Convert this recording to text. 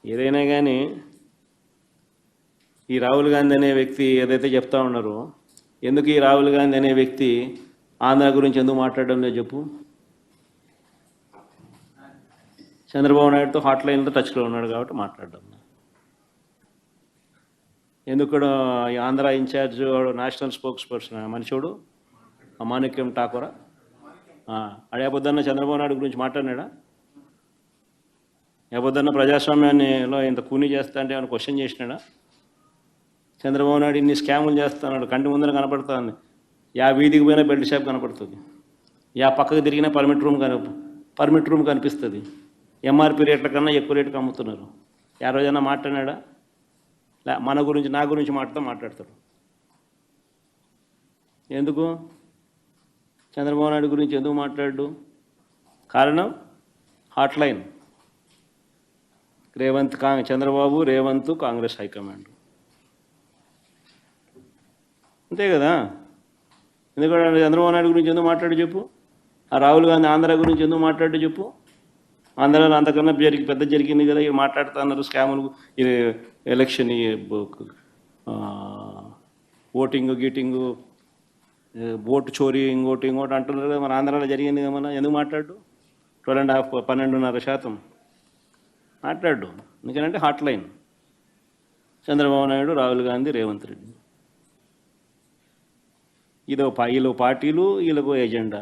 ఏదైనా కానీ ఈ రాహుల్ గాంధీ అనే వ్యక్తి ఏదైతే చెప్తా ఉన్నారో, ఎందుకు ఈ రాహుల్ గాంధీ అనే వ్యక్తి ఆంధ్ర గురించి ఎందుకు మాట్లాడడం లేదు చెప్పు. చంద్రబాబు నాయుడుతో హాట్ లైన్లో టచ్లో ఉన్నాడు కాబట్టి మాట్లాడడం. ఎందుకు ఈ Andhra in charge national spokesperson మనిషివాడు మాణిక్యం ఠాకూరా అడేపొద్దన్న చంద్రబాబు నాయుడు గురించి మాట్లాడినాడా? ఏపొద్దన్న ప్రజాస్వామ్యాన్నిలో ఇంత కూని చేస్తా అంటే ఏమైనా క్వశ్చన్ చేసినాడా? చంద్రబాబు నాయుడు ఇన్ని స్కాములు చేస్తున్నాడు, కంటి ముందర కనపడుతుంది. యా వీధికి పోయినా బెల్ట్ షాప్ కనపడుతుంది, యా పక్కకు తిరిగినా పర్మిట్ రూమ్ కనిపిస్తుంది. ఎంఆర్పి రేట్ల కన్నా ఎక్కువ రేటుకి అమ్ముతున్నారు. ఆ రోజైనా మాట్లాడినాడా? మన గురించి నా గురించి మాట్లాడతాడు. ఎందుకు చంద్రబాబు నాయుడు గురించి ఎందుకు మాట్లాడు? కారణం hot line. Chandrababu Revanth Congress high command, అంతే కదా. ఎందుకంటే చంద్రబాబు నాయుడు గురించి ఎందుకు మాట్లాడు చెప్పు. ఆ రాహుల్ గాంధీ ఆంధ్ర గురించి ఎందుకు మాట్లాడు చెప్పు. ఆంధ్రాలో అంతకన్నా పెద్ద జరిగింది కదా, ఇవి మాట్లాడుతున్నారు. స్కాములు, ఎలక్షన్, ఓటింగ్ గీటింగు, ఓటు చోరీ, ఇంకోటి అంటున్నారు కదా. మన ఆంధ్రాలో జరిగింది కదా, మన ఎందుకు మాట్లాడు? 12.5% మాట్లాడు. ఎందుకంటే హాట్ లైన్ చంద్రబాబు నాయుడు, రాహుల్ గాంధీ, రేవంత్ రెడ్డి. వీళ్ళు పార్టీలు, వీళ్ళకు ఎజెండా.